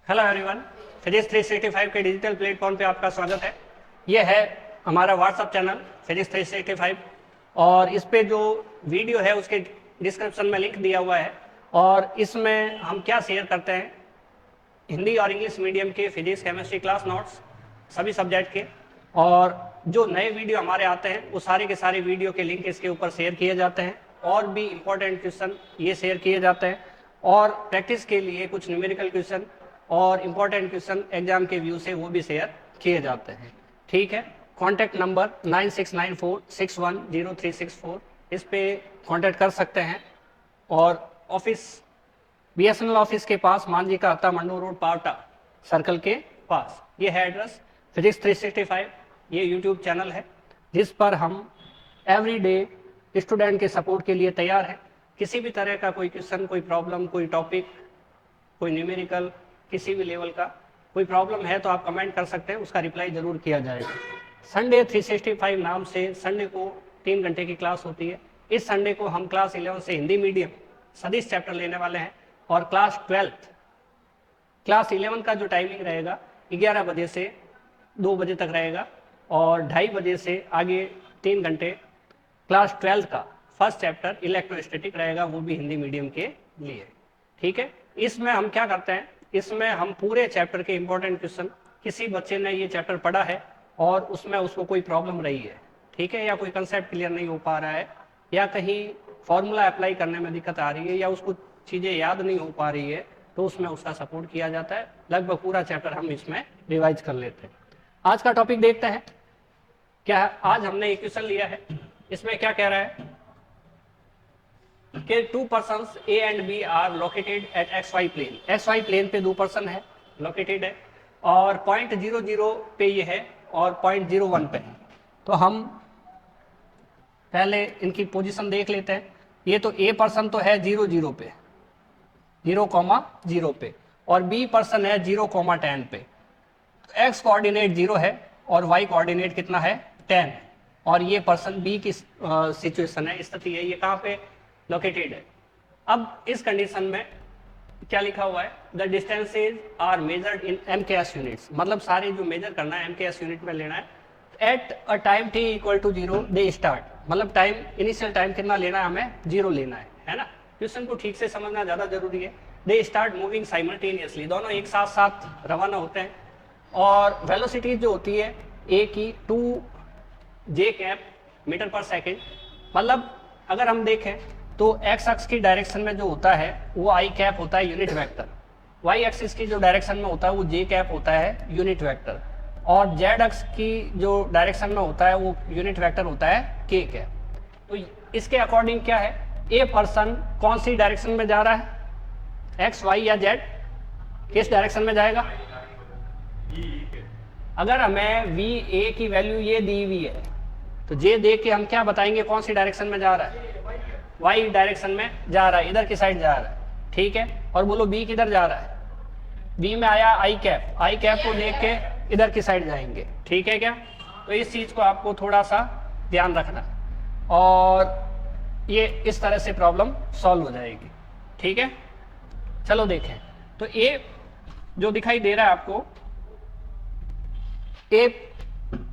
Hello everyone, physics 365 के digital platform पे आपका स्वागत है। ये है हमारा व्हाट्सअप चैनल फिजिक्स 365 और इस पे जो वीडियो है उसके डिस्क्रिप्शन में लिंक दिया हुआ है। और इसमें हम क्या शेयर करते हैं, हिंदी और इंग्लिश मीडियम के फिजिक्स केमिस्ट्री क्लास नोट्स सभी सब्जेक्ट के, और जो नए वीडियो हमारे आते हैं वो सारे के सारे वीडियो के लिंक इसके ऊपर शेयर किए जाते हैं। और भी इम्पोर्टेंट क्वेश्चन ये शेयर किए जाते हैं और प्रैक्टिस के लिए कुछ न्यूमेरिकल क्वेश्चन और इम्पोर्टेंट क्वेश्चन एग्जाम के व्यू से वो भी शेयर किए जाते हैं। ठीक है, कॉन्टैक्ट नंबर 9694610364 इस पे कॉन्टैक्ट कर सकते हैं। और ऑफिस BSNL ऑफिस के पास मांझी का हत्ता मंडो रोड पावटा सर्कल के पास ये है एड्रेस। फिजिक्स 365 ये यूट्यूब चैनल है जिस पर हम एवरीडे स्टूडेंट के सपोर्ट के लिए तैयार हैं। किसी भी तरह का कोई क्वेश्चन, कोई प्रॉब्लम, कोई टॉपिक, कोई न्यूमेरिकल, किसी भी लेवल का कोई प्रॉब्लम है तो आप कमेंट कर सकते हैं, उसका रिप्लाई जरूर किया जाएगा। संडे 365 नाम से संडे को 3 घंटे की क्लास होती है। इस संडे को हम क्लास 11 से हिंदी मीडियम सदिश चैप्टर लेने वाले हैं और क्लास 11 का जो टाइमिंग रहेगा 11 बजे से 2 बजे तक रहेगा और 2:30 बजे से आगे 3 घंटे क्लास 12 का फर्स्ट चैप्टर इलेक्ट्रोस्टैटिक रहेगा, वो भी हिंदी मीडियम के लिए। ठीक है, इसमें हम क्या करते हैं, इसमें हम पूरे चैप्टर के इंपॉर्टेंट क्वेश्चन, किसी बच्चे ने ये चैप्टर पढ़ा है और उसमें उसको कोई प्रॉब्लम रही है, ठीक है, या कोई कंसेप्ट क्लियर नहीं हो पा रहा है, या कहीं फॉर्मूला अप्लाई करने में दिक्कत आ रही है, या उसको चीज़ें याद नहीं हो पा रही है, तो उसमें उसका सपोर्ट किया जाता है। लगभग पूरा चैप्टर हम इसमें रिवाइज कर लेते हैं। आज का टॉपिक देखते हैं क्या है। आज हमने एक क्वेश्चन लिया है, इसमें क्या कह रहा है कि 2 persons A and B are located at XY plane। XY plane पे 2 पर्सन है, लोकेटेड है, और पॉइंट 0 पे ये है और पॉइंट 01 पे है। तो हम पहले इनकी पोजीशन देख लेते हैं। ये तो A पर्सन तो है 0 पे, 0,0 पे, और B पर्सन है 0,10 पे। तो X कोऑर्डिनेट 0 है और Y कोऑर्डिनेट कितना है 10, और ये पर्सन B की सिचुएशन है, स्थिति है, ये कहाँ पे लोकेटेड है। अब इस कंडीशन में क्या लिखा हुआ है, the distances are measured in MKS units, मतलब सारे जो मेजर करना है MKS यूनिट में लेना है। At a time t equal to 0 they start, मतलब टाइम, इनिशियल टाइम कितना लेना है, हमें 0 लेना है ना। क्वेश्चन को ठीक से समझना ज़्यादा जरूरी है। दे स्टार्ट मूविंग साइमल्टेनियसली, दोनों एक साथ साथ रवाना होते हैं, और वेलोसिटी जो होती है A की 2j कैप मीटर पर सेकेंड, मतलब अगर हम देखें तो x अक्ष की डायरेक्शन में जो होता है वो i कैप होता है, यूनिट वेक्टर। y एक्सिस की जो डायरेक्शन में होता है वो j कैप होता है, यूनिट वेक्टर। और z अक्ष की जो डायरेक्शन में होता है वो यूनिट वेक्टर होता है k कैप। तो इसके अकॉर्डिंग क्या है, a पर्सन कौन सी डायरेक्शन में जा रहा है, x, y या z, किस डायरेक्शन में जाएगा। अगर हमें v a की वैल्यू ये दी हुई है तो j देख के हम क्या बताएंगे कौन सी डायरेक्शन में जा रहा है, y डायरेक्शन में जा रहा है, इधर की साइड जा रहा है। ठीक है, और बोलो b किधर जा रहा है, b में आया i कैप को देख के इधर की साइड जाएंगे। ठीक है क्या, तो इस चीज को आपको थोड़ा सा ध्यान रखना और ये इस तरह से प्रॉब्लम सॉल्व हो जाएगी। ठीक है, चलो देखें। तो a जो दिखाई दे रहा है आपको, a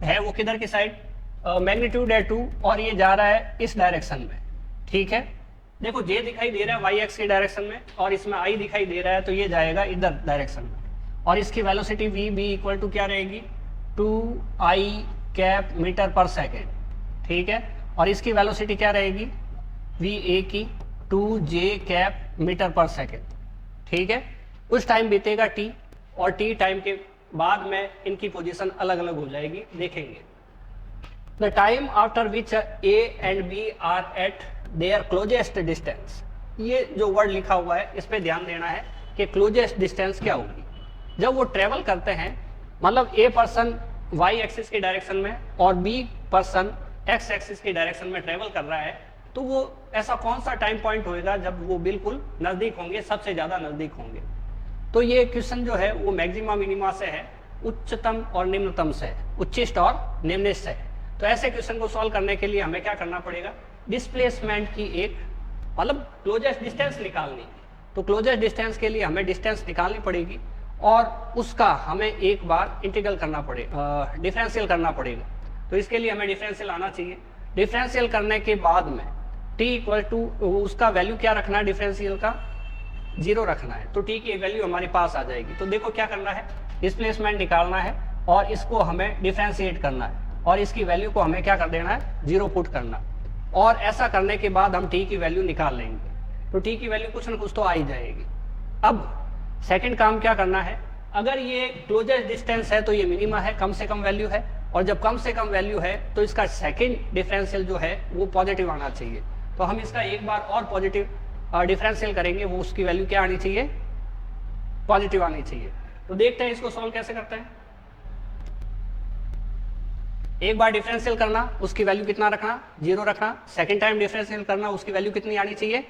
है वो किधर की साइड, मैग्नीट्यूड है 2 और ये जा रहा है इस डायरेक्शन में। ठीक है, देखो j दिखाई दे रहा है y एक्स की डायरेक्शन में और इसमें i दिखाई दे रहा है, तो ये जाएगा इधर डायरेक्शन में, और इसकी वेलोसिटी v इक्वल टू क्या रहेगी, 2i कैप मीटर पर सेकेंड। ठीक है, और इसकी वेलोसिटी क्या रहेगी v a की 2j कैप मीटर पर सेकेंड। ठीक है, कुछ टाइम बीतेगा t, और t टाइम के बाद में इनकी पोजीशन अलग अलग हो जाएगी, देखेंगे। The time after which A and B are at their closest distance, ये जो वर्ड लिखा हुआ है इस पे ध्यान देना है कि closest distance क्या होगी। जब वो ट्रेवल करते हैं, मतलब A पर्सन y एक्सिस की डायरेक्शन में और B पर्सन x एक्सिस की डायरेक्शन में ट्रेवल कर रहा है, तो वो ऐसा कौन सा टाइम पॉइंट होएगा जब वो बिल्कुल नज़दीक होंगे, सबसे ज़्यादा नज़दीक होंगे। तो ये क्वेश्चन जो है वो मैक्सिमा मिनिमा से है, उच्चतम और निम्नतम से है, उच्चिष्ट और निम्निष्ट से है। तो ऐसे क्वेश्चन को सॉल्व करने के लिए हमें क्या करना पड़ेगा, डिस्प्लेसमेंट की एक, मतलब क्लोजेस्ट डिस्टेंस निकालनी। तो क्लोजेस्ट डिस्टेंस के लिए हमें डिस्टेंस निकालनी पड़ेगी और उसका हमें एक बार इंटीग्रल करना पड़ेगा, डिफरेंशियल करना पड़ेगा। तो इसके लिए हमें डिफरेंशियल आना चाहिए। डिफरेंशियल करने के बाद में t इक्वल टू उसका वैल्यू क्या रखना है, डिफरेंशियल का 0 रखना है, तो t की वैल्यू हमारे पास आ जाएगी। तो देखो क्या करना है, डिस्प्लेसमेंट निकालना है और इसको हमें डिफरेंशिएट करना है और इसकी वैल्यू को हमें क्या कर देना है, 0 पुट करना। और ऐसा करने के बाद हम t की वैल्यू निकाल लेंगे, तो t की वैल्यू कुछ ना कुछ तो आ ही जाएगी। अब सेकंड काम क्या करना है, अगर ये क्लोजेस्ट डिस्टेंस है तो ये मिनिमा है, कम से कम वैल्यू है, और जब कम से कम वैल्यू है तो इसका सेकंड डिफरेंशियल जो है वो पॉजिटिव आना चाहिए। तो हम इसका एक बार और पॉजिटिव डिफरेंशियल करेंगे, वो उसकी वैल्यू क्या आनी चाहिए, पॉजिटिव आनी चाहिए। तो देखते हैं इसको सॉल्व कैसे करते हैं। एक बार डिफरेंशियल करना, उसकी वैल्यू कितना रखना, 0 रखना। सेकंड टाइम डिफरेंशियल करना, उसकी वैल्यू कितनी आनी चाहिए,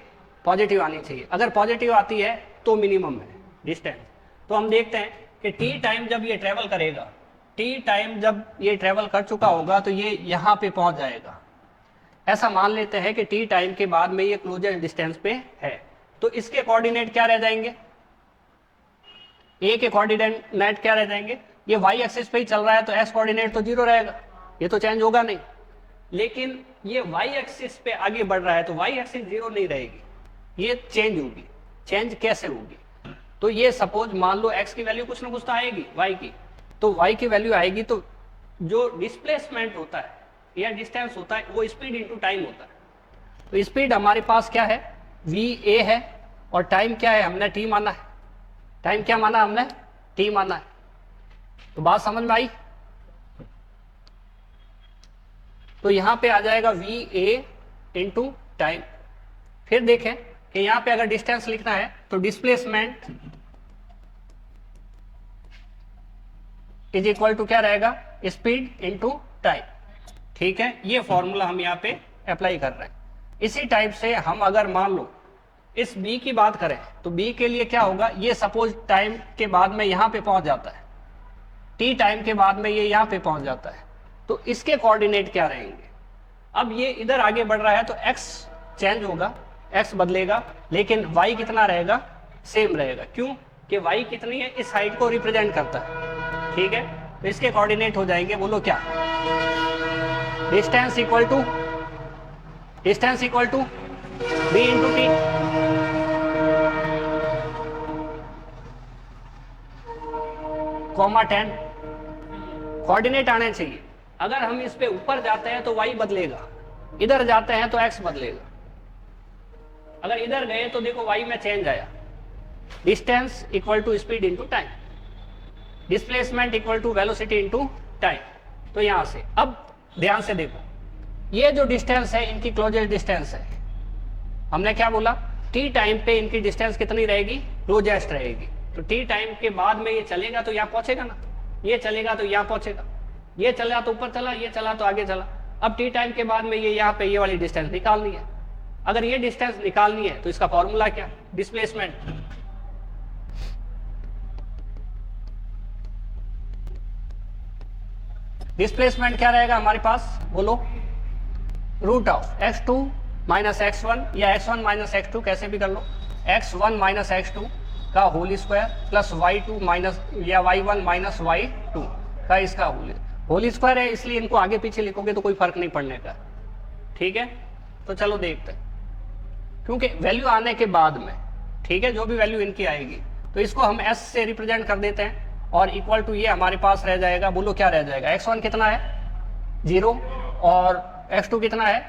पॉजिटिव आनी चाहिए। अगर पॉजिटिव आती है तो मिनिमम है डिस्टेंस। तो हम देखते हैं कि टी टाइम जब ये ट्रेवल करेगा, टी टाइम जब ये ट्रेवल कर चुका होगा तो ये यहाँ पे पहुंच जाएगा। ऐसा मान लेते हैं कि टी टाइम के बाद में ये क्लोजेस्ट डिस्टेंस पे है, तो इसके कोऑर्डिनेट क्या रह जाएंगे, ए के कोऑर्डिनेट क्या रह जाएंगे, ये वाई एक्सिस पे ही चल रहा है तो एस कोऑर्डिनेट तो 0 रहेगा, ये तो चेंज होगा नहीं। लेकिन ये वाई एक्सिस पे आगे बढ़ रहा है तो वाई एक्सिस 0 नहीं रहेगी, ये चेंज होगी। चेंज कैसे होगी, तो ये सपोज मान लो x की वैल्यू कुछ ना कुछ तो आएगी y की, तो y की वैल्यू आएगी, तो जो डिस्प्लेसमेंट होता है या डिस्टेंस होता है वो स्पीड इनटू टाइम होता है। तो स्पीड हमारे पास क्या है, va है, और टाइम क्या है, हमने t माना है। टाइम क्या माना हमने, t माना है। तो बात समझ में आई। तो यहां पे आ जाएगा va इंटू टाइम। फिर देखें कि यहां पे अगर डिस्टेंस लिखना है तो डिस्प्लेसमेंट इज इक्वल टू क्या रहेगा, स्पीड इनटू टाइम। ठीक है, ये फॉर्मूला हम यहाँ पे अप्लाई कर रहे हैं। इसी टाइप से हम अगर मान लो इस b की बात करें तो b के लिए क्या होगा, ये सपोज टाइम के बाद में यहाँ पे पहुंच जाता है, t टाइम के बाद में ये यहाँ पे पहुंच जाता है, तो इसके कोऑर्डिनेट क्या रहेंगे। अब ये इधर आगे बढ़ रहा है तो x चेंज होगा, x बदलेगा, लेकिन y कितना रहेगा, सेम रहेगा। क्यों कि y कितनी है, इस हाइट को रिप्रेजेंट करता है। ठीक है, तो इसके कोऑर्डिनेट हो जाएंगे, बोलो क्या, distance equal to b into t. Comma 10 coordinate आने चाहिए। अगर हम इस पे ऊपर जाते हैं तो y बदलेगा, इधर जाते हैं तो x बदलेगा। अगर इधर गए तो देखो y में चेंज आया, distance equal to speed into time, displacement equal to velocity into time. तो यहां से अब ध्यान से देखो, ये जो डिस्टेंस है इनकी क्लोजेस्ट डिस्टेंस है। हमने क्या बोला, टी टाइम पे इनकी डिस्टेंस कितनी रहेगी, क्लोजेस्ट रहेगी। तो टी टाइम के बाद में ये चलेगा तो यहाँ पहुंचेगा ना, ये चलेगा तो यहाँ पहुंचेगा, ये चला तो ऊपर चला, ये चला तो आगे चला। अब टी टाइम के बाद में ये यहाँ पे ये वाली डिस्टेंस निकालनी है। अगर ये डिस्टेंस निकालनी है तो इसका फॉर्मूला क्या, डिस्प्लेसमेंट। डिस्प्लेसमेंट क्या रहेगा हमारे पास, बोलो, root of x2 minus x1 या x1 माइनस x2, कैसे भी कर लो, x1 माइनस x2 का whole square plus y2 minus या y1 माइनस y2 का इसका होल स्क्वायर है, इसलिए इनको आगे पीछे लिखोगे तो कोई फर्क नहीं पड़ने का। ठीक है, तो चलो देखते हैं, क्योंकि वैल्यू आने के बाद में, ठीक है, जो भी वैल्यू इनकी आएगी तो इसको हम s से रिप्रेजेंट कर देते हैं, और इक्वल टू ये हमारे पास रह जाएगा, बोलो क्या रह जाएगा, x1 कितना है 0 और x2 कितना है,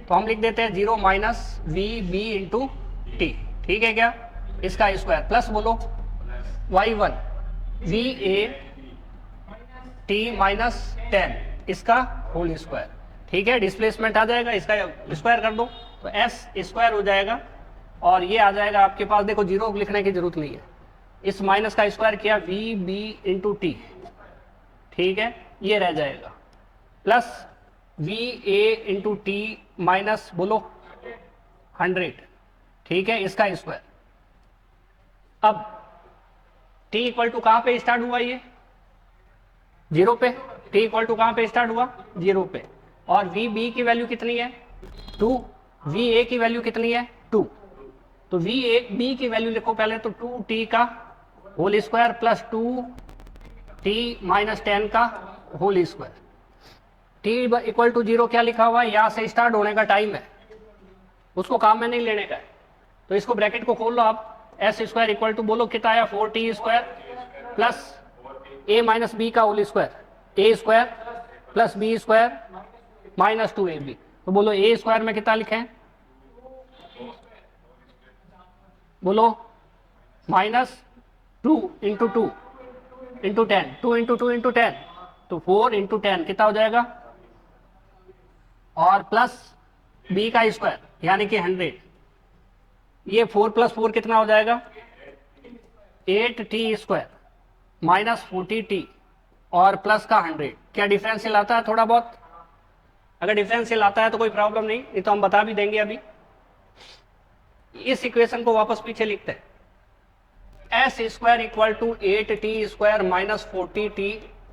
तो हम लिख देते हैं 0 minus v b into t. ठीक है क्या, इसका स्क्वायर प्लस बोलो y1 V A T minus 10 इसका होल स्क्वायर। ठीक है, डिस्प्लेसमेंट आ जाएगा, इसका स्क्वायर कर दो तो s स्क्वायर हो जाएगा, और ये आ जाएगा आपके पास, देखो 0 लिखने की जरूरत नहीं है, इस माइनस का स्क्वायर किया वी बी इंटू टी। ठीक है, ये रह जाएगा plus V A into T minus बोलो 100। ठीक है, इसका स्क्वायर। अब t इक्वल टू कहां पे स्टार्ट हुआ, ये 0 पे, t इक्वल टू कहां पे स्टार्ट हुआ, 0 पे, और वी बी की वैल्यू कितनी है 2, वी ए की वैल्यू कितनी है 2, तो वी ए बी की वैल्यू लिखो पहले तो 2t का whole square plus 2t minus 10 का whole square. t equal to 0 क्या लिखा हुआ है, यहाँ से स्टार्ट होने का टाइम है, उसको काम में नहीं लेने का है। तो इसको ब्रैकेट को खोल लो आप, एस स्क्वायर इक्वल टू बोलो कितना आया 4t square plus a minus B का whole square, a square plus B square minus 2ab। तो बोलो a स्क्वायर में कितना लिखें, बोलो minus 2 into 2 into 10, 2 into 2 into 10, तो 4 इंटू 10 कितना हो जाएगा, और प्लस b का स्क्वायर यानी कि 100, ये 4 प्लस 4 कितना हो जाएगा 8t स्क्वायर माइनस 40t और प्लस का 100। क्या डिफरेंशियल आता है थोड़ा बहुत? अगर डिफरेंशियल आता है तो कोई प्रॉब्लम नहीं, ये तो हम बता भी देंगे अभी। इस इक्वेशन को वापस पीछे लिखते हैं, s square equal to 8t square minus 40t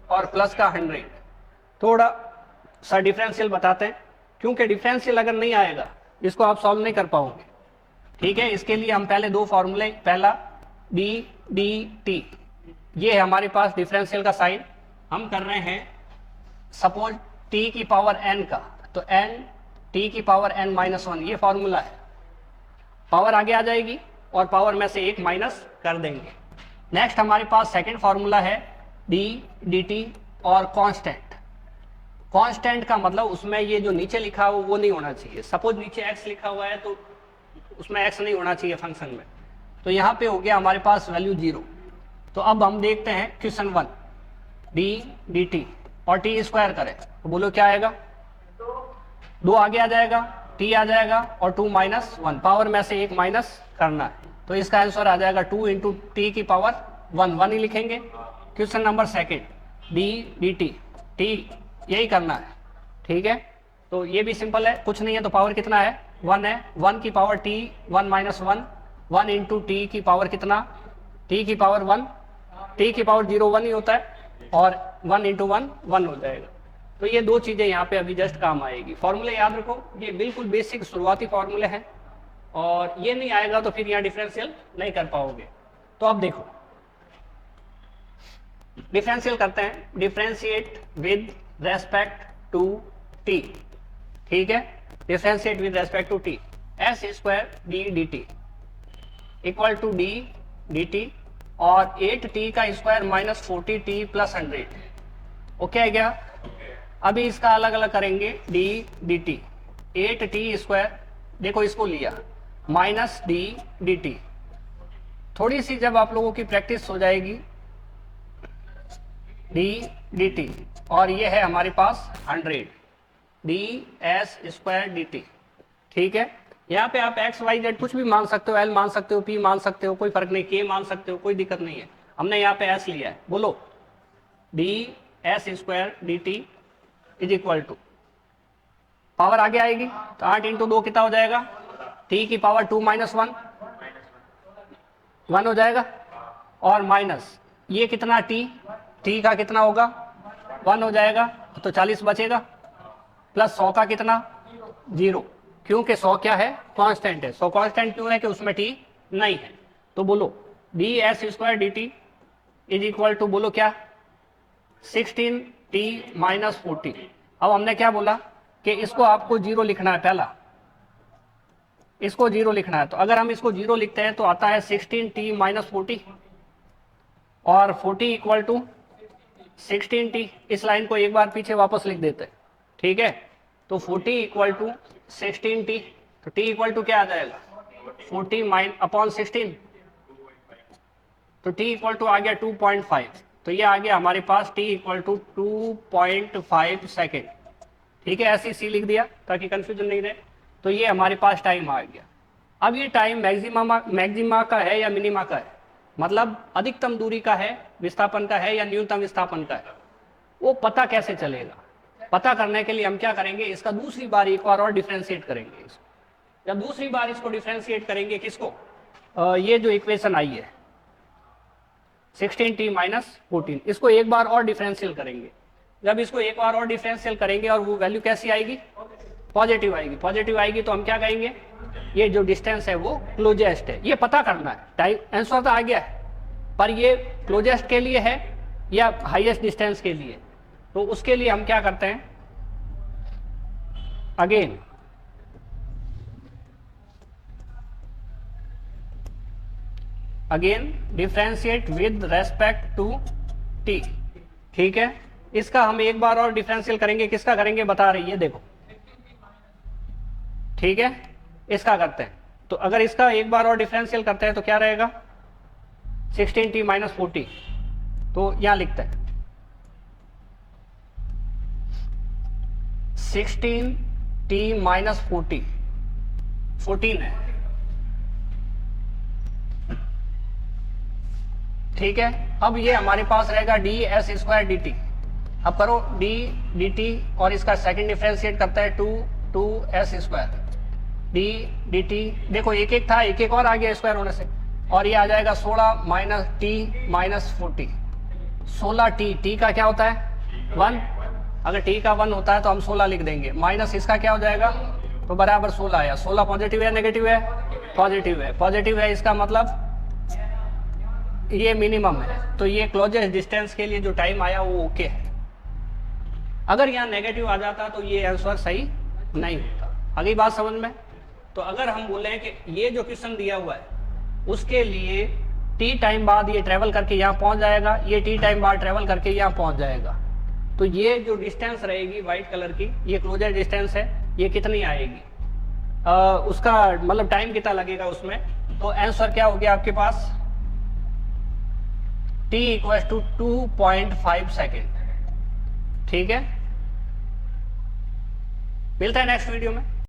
और प्लस का 100। थोड़ा सा डिफरेंशियल बताते हैं, क्योंकि डिफरेंशियल अगर नहीं आएगा इसको आप सॉल्व नहीं कर पाओगे। ठीक है, इसके लिए हम पहले दो फॉर्मूले, पहला डी डी टी, ये है हमारे पास डिफरेंशियल का साइन। हम कर रहे हैं सपोज t की पावर n का, तो n t की पावर n माइनस 1, ये फॉर्मूला है। पावर आगे आ जाएगी और पावर में से एक माइनस कर देंगे। नेक्स्ट हमारे पास सेकंड फॉर्मूला है डी डी टी और कांस्टेंट। कांस्टेंट का मतलब उसमें ये जो नीचे लिखा हो वो नहीं होना चाहिए। सपोज नीचे x लिखा हुआ है तो उसमें x नहीं होना चाहिए फंक्शन में, तो यहाँ पे हो गया हमारे पास वैल्यू 0। तो अब हम देखते हैं क्वेश्चन 1, डी डी टी और टी स्क्वायर करें तो बोलो क्या आएगा, 2 आगे आ जाएगा, t आ जाएगा और 2 माइनस 1, पावर में से एक माइनस करना है, तो इसका आंसर आ जाएगा 2 इंटू टी की पावर 1 ही लिखेंगे। Question number second D d T यही करना है। ठीक है, तो ये भी सिंपल है, कुछ नहीं है तो पावर कितना है 1 है, 1 की power t 1 minus 1 into T की पावर कितना, t की पावर 1, t की पावर 0 1 ही होता है और 1 इंटू 1 1 हो जाएगा। तो ये दो चीजें यहाँ पे अभी जस्ट काम आएगी। फॉर्मूले याद रखो, ये बिल्कुल बेसिक शुरुआती फॉर्मूले हैं और ये नहीं आएगा तो फिर यहाँ डिफरेंशियल नहीं कर पाओगे। तो अब देखो डिफरेंशियल करते हैं, differentiate with respect to t। ठीक है, differentiate with respect to t, s square d d t equal to d d t और 8t का square minus 40t plus 100। Okay है क्या? अभी इसका अलग अलग करेंगे, D d T, 8t square, देखो इसको लिया माइनस डी डी टी। थोड़ी सी जब आप लोगों की प्रैक्टिस हो जाएगी, डी डी टी और ये है हमारे पास 100 D s square d T. ठीक है, यहाँ पे आप एक्स वाई जेड कुछ भी मान सकते हो, एल मान सकते हो, पी मान सकते हो, कोई फर्क नहीं, के मान सकते हो, कोई दिक्कत नहीं है। हमने यहाँ पे एस लिया है, बोलो d s square d t is equal to, power आगे आएगी तो 8 इंटू 2 कितना हो जाएगा, टी की पावर 2 माइनस 1 हो जाएगा और माइनस ये कितना टी का कितना होगा 1 हो जाएगा, तो 40 बचेगा, प्लस 100 का कितना 0, क्योंकि 100 क्या है कांस्टेंट है। 100 कांस्टेंट क्यों है कि उसमें टी नहीं है। तो बोलो d s square d t is equal to, बोलो क्या 16t माइनस 40। अब हमने क्या बोला कि इसको आपको 0 लिखना है, पहला इसको 0 लिखना है। तो अगर हम इसको 0 लिखते हैं तो आता है 16t माइनस 40 और 40 इक्वल टू 16t। इस लाइन को एक बार पीछे वापस लिख देते हैं। ठीक है, तो 40 इक्वल टू 16t, तो t इक्वल टू क्या आ जाएगा 40 माइन अपॉन 16, तो t इक्वल टू आ गया 2.5। तो ये आ गया हमारे पास t इक्वल टू 2.5 सेकेंड। ठीक है, ऐसे सी लिख दिया ताकि कंफ्यूजन नहीं रहे। तो ये हमारे पास टाइम आ गया। अब ये टाइम मैक्सिमा का है या मिनिमा का है, मतलब अधिकतम दूरी का है, विस्थापन का है या न्यूनतम विस्थापन का है, वो पता कैसे चलेगा? पता करने के लिए हम क्या करेंगे, इसका दूसरी बार एक बार और डिफरेंशिएट करेंगे। जब दूसरी बार इसको डिफरेंशिएट करेंगे किसको, ये जो इक्वेशन आई है 16t माइनस 14, इसको एक बार और डिफरेंशियल करेंगे। जब इसको एक बार और डिफरेंशियल करेंगे और वो वैल्यू कैसी आएगी, पॉजिटिव आएगी। पॉजिटिव आएगी तो हम क्या कहेंगे, ये जो डिस्टेंस है वो क्लोजेस्ट है। ये पता करना है, टाइम आंसर तो आ गया है, पर ये क्लोजेस्ट के लिए है या हाईएस्ट डिस्टेंस के लिए, तो उसके लिए हम क्या करते हैं, again differentiate with respect to t. ठीक है, इसका हम एक बार और डिफरेंशियल करेंगे, किसका करेंगे बता रही है, देखो। ठीक है, इसका करते हैं, तो अगर इसका एक बार और डिफरेंशियल करते हैं तो क्या रहेगा, 16t माइनस 40। तो यहां लिखते हैं 16t माइनस 14 है। ठीक है, अब ये हमारे पास रहेगा D s square d T. अब करो डी डी टी और इसका सेकंड डिफरेंशिएट करता है 2 S square d d T. देखो एक एक था, एक एक और आ गया स्क्वायर होने से, और ये आ जाएगा 16 minus T minus 40। 16t, T का क्या होता है 1, अगर टी का 1 होता है तो हम 16 लिख देंगे, माइनस इसका क्या हो जाएगा, तो बराबर 16 आया। 16 पॉजिटिव है नेगेटिव है, पॉजिटिव है, पॉजिटिव है, इसका मतलब ये मिनिमम है, तो ये क्लोजेस्ट डिस्टेंस के लिए जो टाइम आया वो ओके है। अगर यहाँ नेगेटिव आ जाता तो ये आंसर सही नहीं होता। अगली बात समझ में। तो अगर हम बोले कि ये जो क्वेश्चन दिया हुआ है उसके लिए टी टाइम बाद ये ट्रेवल करके यहाँ पहुंच जाएगा, ये टी टाइम बाद ट्रेवल करके यहाँ पहुंच जाएगा, तो ये जो डिस्टेंस रहेगी व्हाइट कलर की, ये क्लोजेस्ट डिस्टेंस है, ये कितनी आएगी, उसका मतलब टाइम कितना लगेगा उसमें। तो आंसर क्या हो गया आपके पास, t इक्वल टू 2.5 सेकेंड। ठीक है, मिलता है नेक्स्ट वीडियो में।